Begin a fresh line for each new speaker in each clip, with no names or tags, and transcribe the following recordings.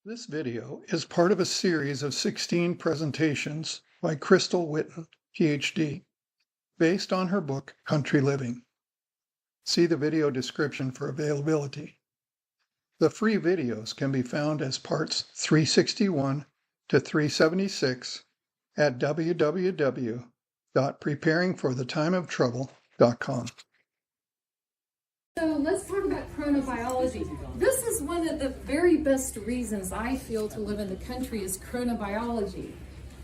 This video is part of a series of 16 presentations by Crystal Whitten, Ph.D., based on her book, Country Living. See the video description for availability. The free videos can be found as parts 361 to 376 at www.preparingforthetimeoftrouble.com.
So let's talk about chronobiology. This is one of the very best reasons I feel to live in the country is chronobiology.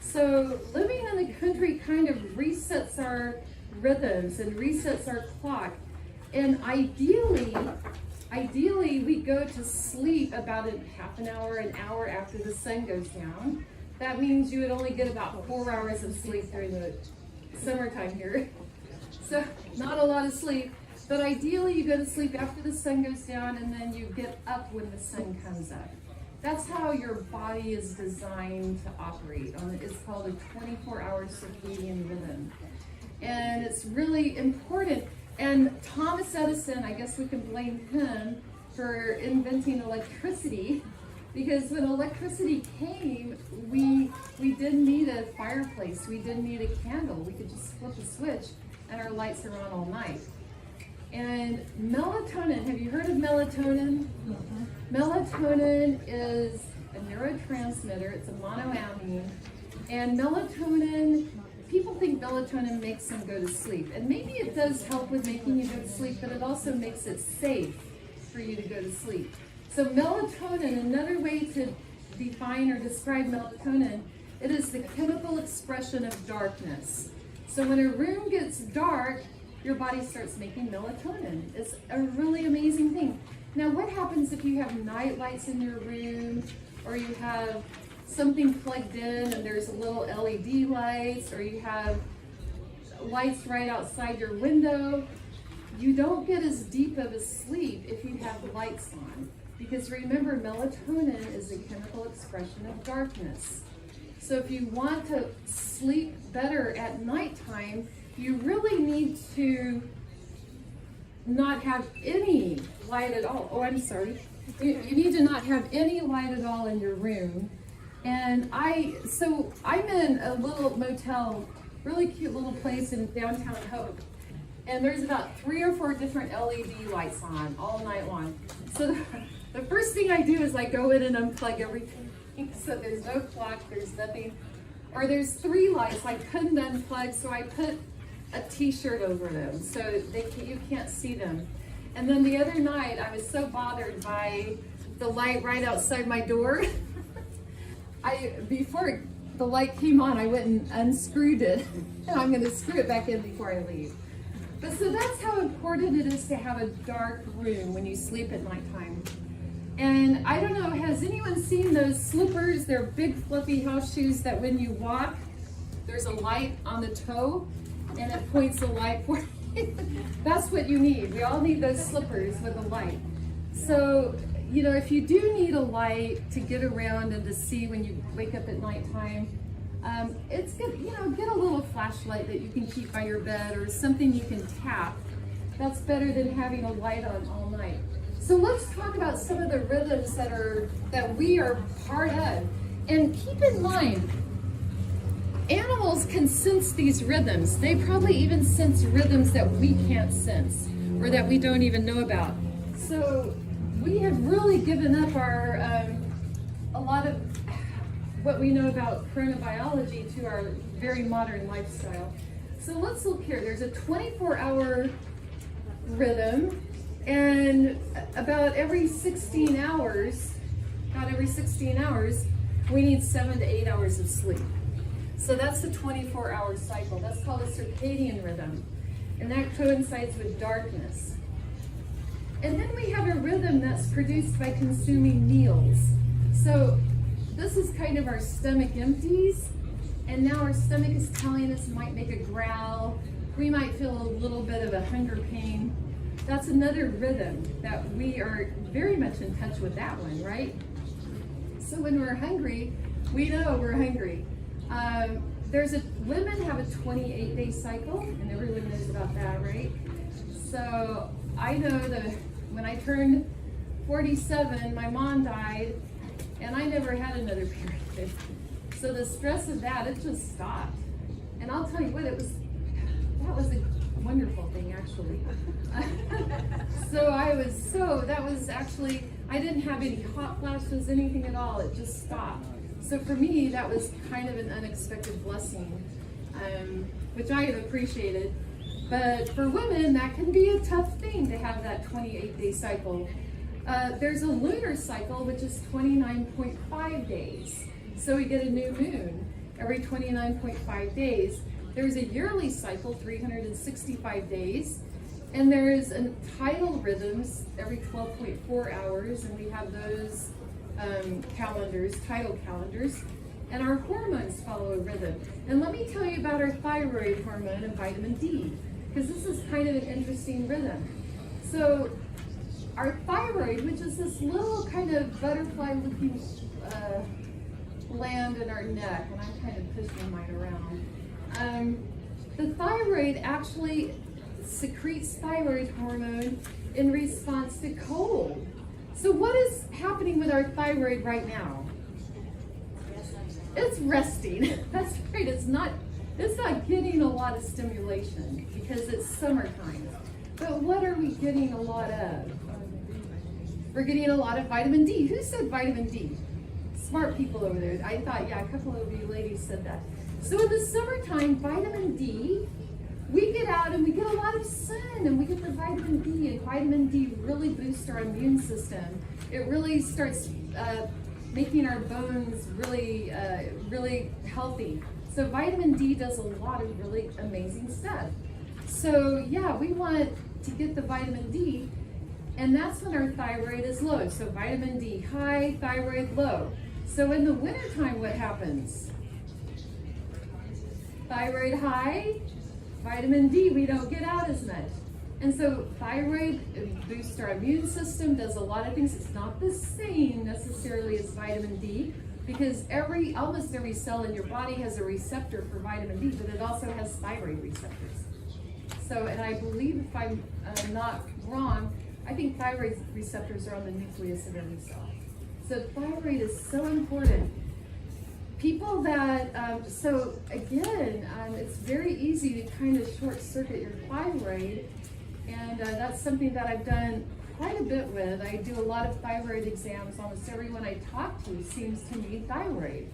So living in the country kind of resets our rhythms and resets our clock. And ideally we go to sleep about an hour after the sun goes down. That means you would only get about 4 hours of sleep during the summertime here. So not a lot of sleep. But ideally, you go to sleep after the sun goes down and then you get up when the sun comes up. That's how your body is designed to operate. It's called a 24-hour circadian rhythm. And it's really important. And Thomas Edison, I guess we can blame him for inventing electricity, because when electricity came, we didn't need a fireplace. We didn't need a candle. We could just flip a switch and our lights are on all night. And melatonin, have you heard of melatonin? Mm-hmm. Melatonin is a neurotransmitter, it's a monoamine. And melatonin, people think melatonin makes them go to sleep. And maybe it does help with making you go to sleep, but it also makes it safe for you to go to sleep. So melatonin, another way to define or describe melatonin, it is the chemical expression of darkness. So when a room gets dark, your body starts making melatonin. It's a really amazing thing. Now, what happens if you have night lights in your room, or you have something plugged in and there's a little LED lights, or you have lights right outside your window? You don't get as deep of a sleep if you have lights on, because remember, melatonin is a chemical expression of darkness. So if you want to sleep better at nighttime, you really need to not have any light at all. Oh, I'm sorry. You need to not have any light at all in your room. And I'm in a little motel, really cute little place in downtown Hope. And there's about 3 or 4 different LED lights on all night long. So the first thing I do is I go in and unplug everything. So there's no clock, there's nothing. Or there's 3 lights I couldn't unplug, so I put a t-shirt over them so you can't see them. And then the other night I was so bothered by the light right outside my door. Before the light came on, I went and unscrewed it, and I'm going to screw it back in before I leave. But so that's how important it is to have a dark room when you sleep at nighttime. And I don't know, has anyone seen those slippers? They're big fluffy house shoes that when you walk, there's a light on the toe and it points a light for you. That's what you need. We all need those slippers with a light. So, you know, if you do need a light to get around and to see when you wake up at nighttime, it's good, you know, get a little flashlight that you can keep by your bed or something you can tap. That's better than having a light on all night. So let's talk about some of the rhythms that we are part of. And keep in mind, animals can sense these rhythms. They probably even sense rhythms that we can't sense or that we don't even know about. So we have really given up a lot of what we know about chronobiology to our very modern lifestyle. So let's look here. There's a 24-hour rhythm, and about every 16 hours, we need 7 to 8 hours of sleep. So that's the 24-hour cycle. That's called a circadian rhythm. And that coincides with darkness. And then we have a rhythm that's produced by consuming meals. So this is kind of our stomach empties. And now our stomach is telling us, might make a growl. We might feel a little bit of a hunger pain. That's another rhythm that we are very much in touch with that one, right? So when we're hungry, we know we're hungry. Women have a 28-day cycle, and everyone knows about that, right? So I know that when I turned 47, my mom died, and I never had another period. So the stress of that, it just stopped. And I'll tell you what, that was a wonderful thing, actually. That was actually, I didn't have any hot flashes, anything at all. It just stopped. So for me, that was kind of an unexpected blessing, which I have appreciated. But for women, that can be a tough thing to have that 28-day cycle. There's a lunar cycle, which is 29.5 days. So we get a new moon every 29.5 days. There's a yearly cycle, 365 days. And there's tidal rhythms every 12.4 hours, and we have those calendars, tidal calendars. And our hormones follow a rhythm. And let me tell you about our thyroid hormone and vitamin D, because this is kind of an interesting rhythm. So our thyroid, which is this little kind of butterfly-looking gland in our neck, and I'm kind of pushing mine around. The thyroid actually secretes thyroid hormone in response to cold. So what is happening with our thyroid right now? It's resting. That's right. It's not getting a lot of stimulation because it's summertime. But what are we getting a lot of? We're getting a lot of vitamin D. Who said vitamin D? Smart people over there. I thought, yeah, a couple of you ladies said that. So in the summertime, vitamin D, we get out and we get a lot of sun and we get the vitamin D, and vitamin D really boosts our immune system. It really starts making our bones really, really healthy. So vitamin D does a lot of really amazing stuff. So yeah, we want to get the vitamin D, and that's when our thyroid is low. So vitamin D high, thyroid low. So in the wintertime, what happens? Thyroid high, vitamin D, we don't get out as much. And so thyroid boosts our immune system, does a lot of things. It's not the same necessarily as vitamin D, because almost every cell in your body has a receptor for vitamin D, but it also has thyroid receptors. So, and I believe, if I'm not wrong, I think thyroid receptors are on the nucleus of every cell. So thyroid is so important. People that, so again, it's very easy to kind of short circuit your thyroid, and that's something that I've done quite a bit with. I do a lot of thyroid exams. Almost everyone I talk to seems to need thyroid.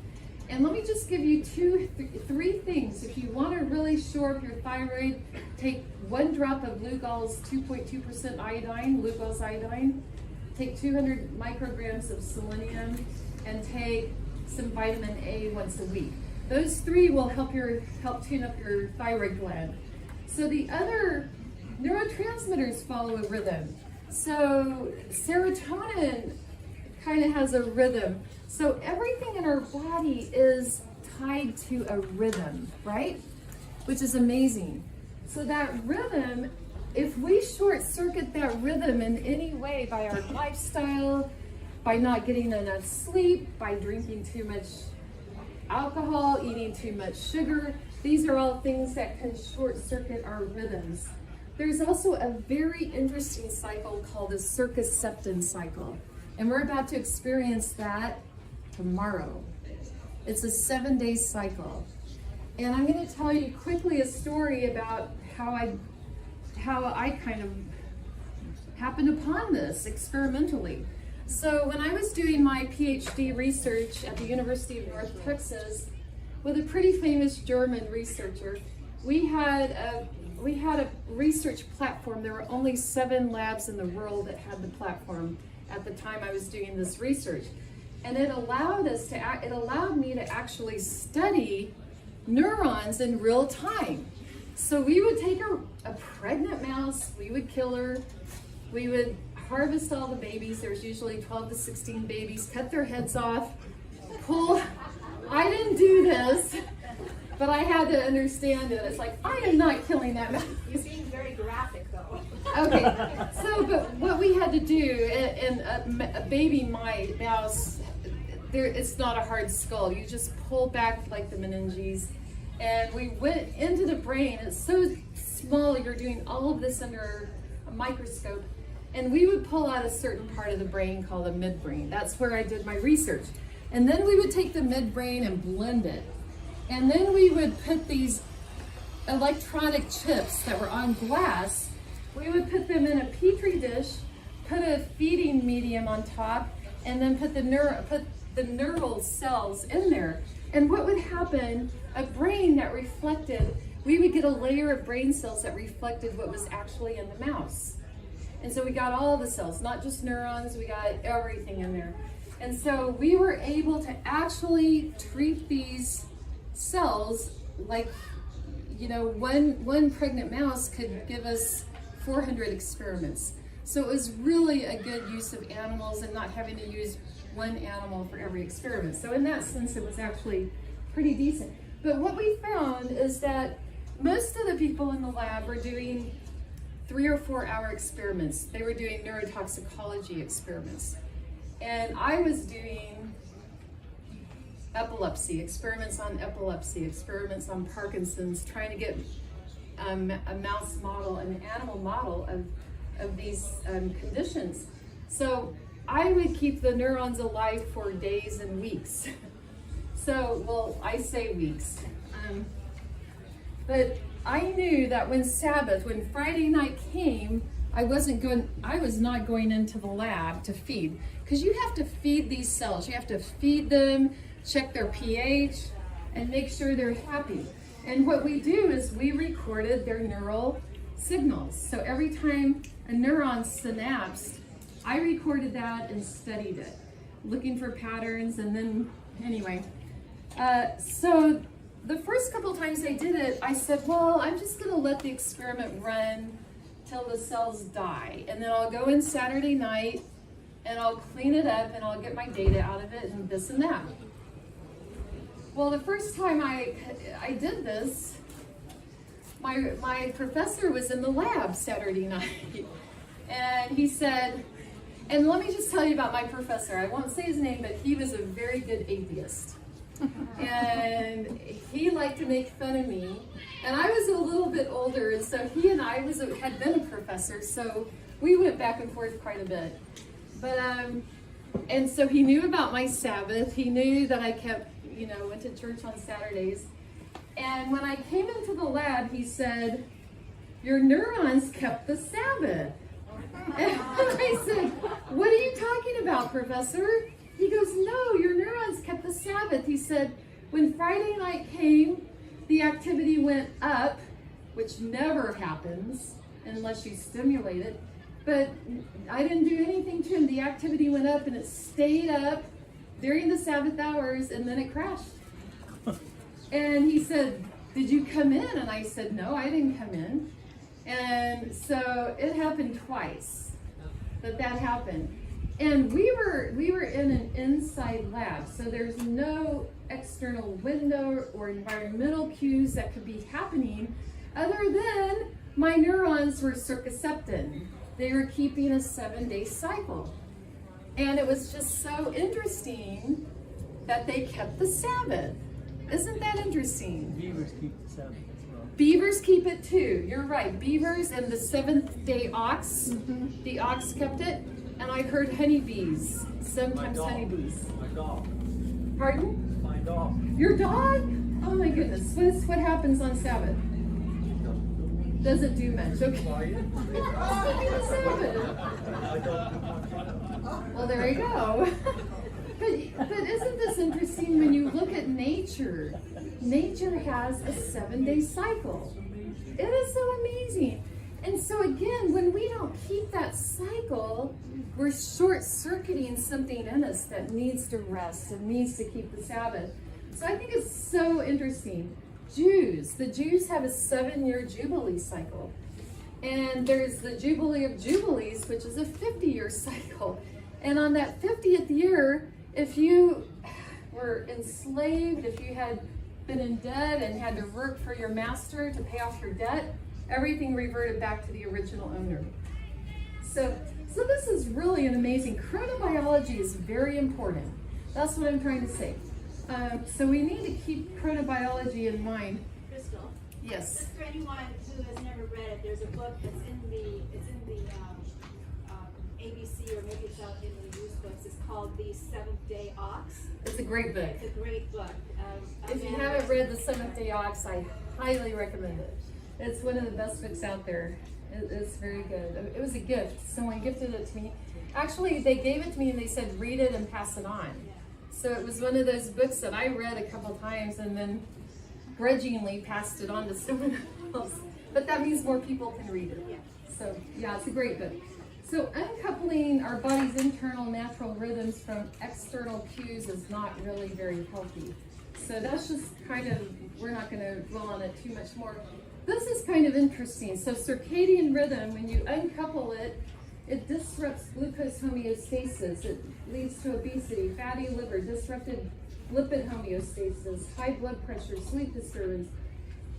And let me just give you three things. If you want to really shore up your thyroid, take 1 drop of Lugol's 2.2% iodine, Lugol's iodine, take 200 micrograms of selenium, and take some vitamin A once a week. Those 3 will help tune up your thyroid gland. So the other neurotransmitters follow a rhythm. So serotonin kind of has a rhythm. So everything in our body is tied to a rhythm, right? Which is amazing. So that rhythm, if we short circuit that rhythm in any way by our lifestyle, by not getting enough sleep, by drinking too much alcohol, eating too much sugar, these are all things that can short circuit our rhythms. There's also a very interesting cycle called the circaseptan cycle, and we're about to experience that tomorrow. It's a 7-day cycle. And I'm going to tell you quickly a story about how I kind of happened upon this experimentally. So when I was doing my Ph.D. research at the University of North Texas with a pretty famous German researcher, we had a research platform. There were only 7 labs in the world that had the platform at the time I was doing this research. And it allowed me to actually study neurons in real time. So we would take a pregnant mouse, we would kill her, we would harvest all the babies. There's usually 12 to 16 babies, cut their heads off, pull. I didn't do this, but I had to understand it. It's like, I am not killing that mouse.
You seem very graphic, though.
Okay, so, but what we had to do, in a baby mouse, it's not a hard skull. You just pull back like the meninges, and we went into the brain. It's so small, you're doing all of this under a microscope, And we would pull out a certain part of the brain called the midbrain. That's where I did my research. And then we would take the midbrain and blend it. And then we would put these electronic chips that were on glass, we would put them in a petri dish, put a feeding medium on top, and then put the neural cells in there. And what would happen, a brain that reflected, we would get a layer of brain cells that reflected what was actually in the mouse. And so we got all the cells, not just neurons, we got everything in there. And so we were able to actually treat these cells like, you know, one pregnant mouse could give us 400 experiments. So it was really a good use of animals and not having to use one animal for every experiment. So in that sense, it was actually pretty decent. But what we found is that most of the people in the lab were doing 3 or 4 hour experiments. They were doing neurotoxicology experiments. And I was doing epilepsy, experiments on Parkinson's, trying to get a mouse model, an animal model of these conditions. So I would keep the neurons alive for days and weeks. So, well, I say weeks. But I knew that when Friday night came, I was not going into the lab to feed, because you have to feed these cells. You have to feed them, check their pH, and make sure they're happy. And what we do is we recorded their neural signals. So every time a neuron synapsed, I recorded that and studied it, looking for patterns. And then, anyway, so the first couple times I did it, I said, well, I'm just going to let the experiment run till the cells die. And then I'll go in Saturday night and I'll clean it up and I'll get my data out of it and this and that. Well, the first time I did this, my professor was in the lab Saturday night. And he said, and let me just tell you about my professor. I won't say his name, but he was a very good atheist. And he liked to make fun of me. And I was a little bit older, and so he and I had been a professor, so we went back and forth quite a bit. But and so he knew about my Sabbath. He knew that I kept, went to church on Saturdays. And when I came into the lab, he said, "Your neurons kept the Sabbath." And I said, "What are you talking about, Professor?" He goes, "No, your neurons kept the Sabbath." He said, "When Friday night came, the activity went up," which never happens unless you stimulate it. But I didn't do anything to him. The activity went up and it stayed up during the Sabbath hours, and then it crashed. And he said, "Did you come in?" And I said, "No, I didn't come in." And so it happened twice that happened. And we were in an inside lab, so there's no external window or environmental cues that could be happening other than my neurons were circumcepted. They were keeping a 7-day cycle. And it was just so interesting that they kept the Sabbath. Isn't that interesting?
Beavers keep the Sabbath as well.
Beavers keep it too. You're right. Beavers and the 7th-day ox, the ox kept it. And I heard honeybees, sometimes honeybees.
My dog.
Pardon?
My dog.
Your dog? Oh my goodness. What happens on Sabbath? Doesn't do much. Okay. Well, there you go. But isn't this interesting when you look at nature? Nature has a 7-day cycle. It is so amazing. And so again, when we don't keep that cycle, we're short-circuiting something in us that needs to rest and needs to keep the Sabbath. So I think it's so interesting. The Jews have a 7-year Jubilee cycle. And there's the Jubilee of Jubilees, which is a 50-year cycle. And on that 50th year, if you were enslaved, if you had been in debt and had to work for your master to pay off your debt, everything reverted back to the original owner. So this is really an amazing. Chronobiology is very important. That's what I'm trying to say. So we need to keep chronobiology in mind.
Crystal.
Yes.
Just for anyone who has never read it, there's a book that's in the ABC, or maybe it's out in the news books. It's called The Seventh Day Ox.
It's a great book.
It's a great book.
If you haven't read The Seventh Day Ox, I highly recommend it. It's one of the best books out there. It's very good. It was a gift. Someone gifted it to me. Actually, they gave it to me and they said, read it and pass it on. So it was one of those books that I read a couple times and then grudgingly passed it on to someone else. But that means more people can read it. So yeah, it's a great book. So uncoupling our body's internal natural rhythms from external cues is not really very healthy. So that's just kind of, we're not going to dwell on it too much more. This is kind of interesting. So circadian rhythm, when you uncouple it, it disrupts glucose homeostasis. It leads to obesity, fatty liver, disrupted lipid homeostasis, high blood pressure, sleep disturbance,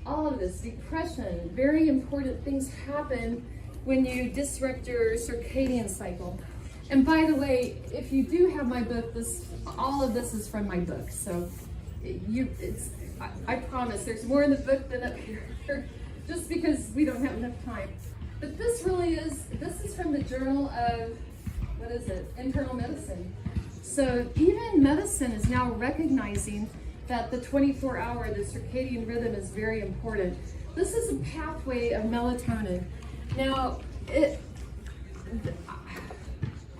all of this, depression. Very important things happen when you disrupt your circadian cycle. And by the way, if you do have my book, all of this is from my book. So I promise there's more in the book than up here, just because we don't have enough time. But this is from the Journal of, Internal Medicine. So even medicine is now recognizing that the 24-hour, the circadian rhythm is very important. This is a pathway of melatonin. Now,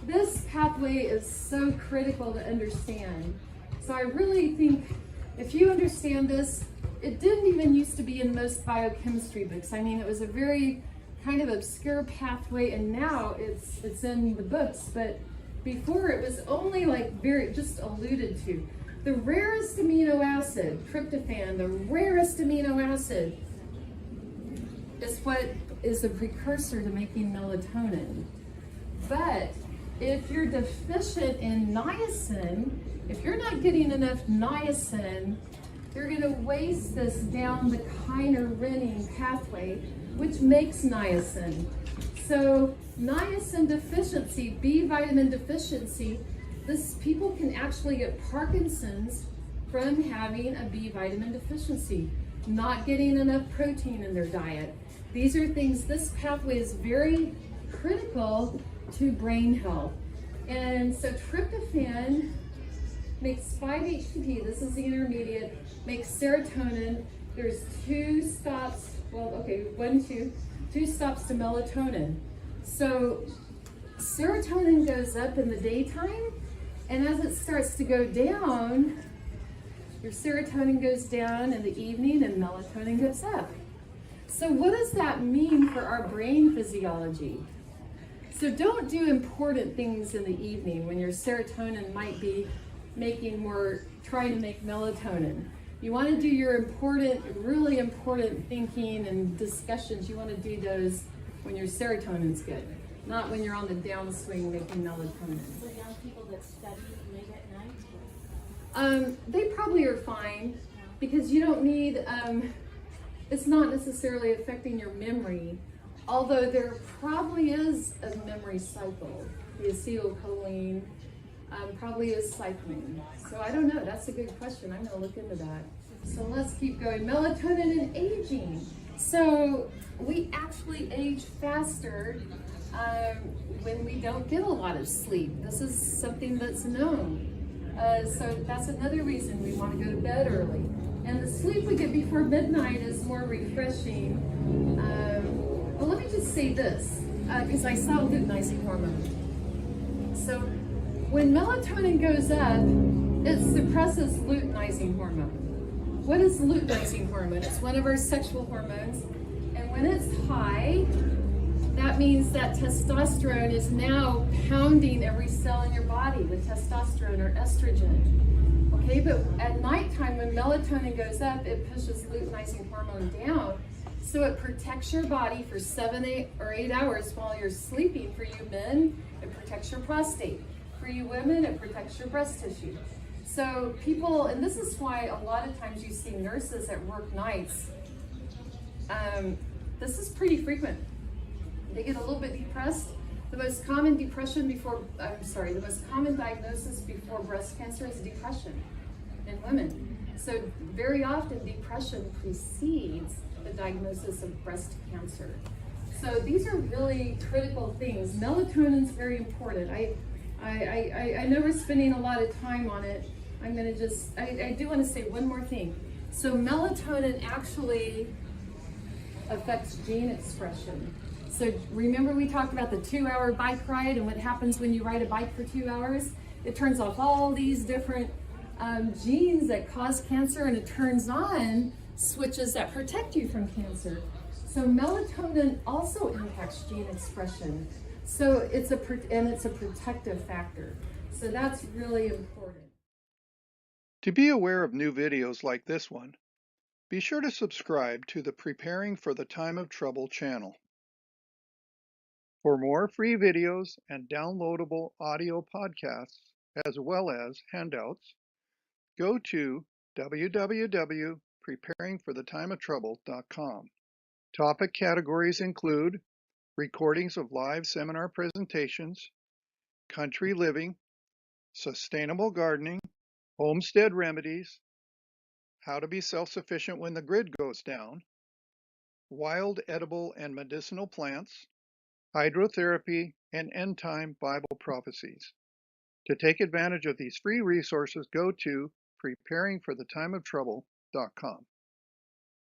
this pathway is so critical to understand. So I really think if you understand this, it didn't even used to be in most biochemistry books. I mean, it was a very kind of obscure pathway, and now it's in the books, but before it was only like very just alluded to. The rarest amino acid, tryptophan, the rarest amino acid is what is a precursor to making melatonin. But if you're deficient in niacin, if you're not getting enough niacin, you're going to waste this down the kynurenine pathway, which makes niacin. So niacin deficiency, B vitamin deficiency, people can actually get Parkinson's from having a B vitamin deficiency, not getting enough protein in their diet. These are things, this pathway is very critical to brain health. And so tryptophan makes 5-HTP, this is the intermediate, makes serotonin. There's two stops to melatonin. So serotonin goes up in the daytime, and as it starts to go down, your serotonin goes down in the evening and melatonin goes up. So what does that mean for our brain physiology? So don't do important things in the evening when your serotonin might be trying to make melatonin. You want to do your really important thinking and discussions. You want to do those when your serotonin's good, not when you're on the downswing making melatonin.
For young people that study late at night?
They probably are fine because you don't need, it's not necessarily affecting your memory, although there probably is a memory cycle. The acetylcholine probably is cycling. So I don't know, that's a good question. I'm gonna look into that. So let's keep going. Melatonin and aging. So we actually age faster when we don't get a lot of sleep. This is something that's known. So that's another reason we want to go to bed early. And the sleep we get before midnight is more refreshing. Well, let me just say this, because I saw luteinizing hormone. So when melatonin goes up, it suppresses luteinizing hormone. What is luteinizing hormone? It's one of our sexual hormones. And when it's high, that means that testosterone is now pounding every cell in your body with testosterone or estrogen. Okay, but at nighttime when melatonin goes up, it pushes luteinizing hormone down. So it protects your body for 7 or 8 hours while you're sleeping. For you men, it protects your prostate. For you women, it protects your breast tissue. So people, and this is why a lot of times you see nurses that work nights. This is pretty frequent. They get a little bit depressed. The most common the most common diagnosis before breast cancer is depression in women. So very often depression precedes the diagnosis of breast cancer. So these are really critical things. Melatonin is very important. I know we're spending a lot of time on it. I'm gonna just, I do want to say one more thing. So melatonin actually affects gene expression. So remember we talked about the 2-hour bike ride and what happens when you ride a bike for 2 hours? It turns off all these different genes that cause cancer, and it turns on switches that protect you from cancer. So melatonin also impacts gene expression. So it's a protective factor. So that's really important.
To be aware of new videos like this one, be sure to subscribe to the Preparing for the Time of Trouble channel. For more free videos and downloadable audio podcasts, as well as handouts, go to www.preparingforthetimeoftrouble.com. Topic categories include recordings of live seminar presentations, country living, sustainable gardening, homestead remedies, how to be self-sufficient when the grid goes down, wild edible and medicinal plants, hydrotherapy, and end-time Bible prophecies. To take advantage of these free resources, go to preparingforthetimeoftrouble.com.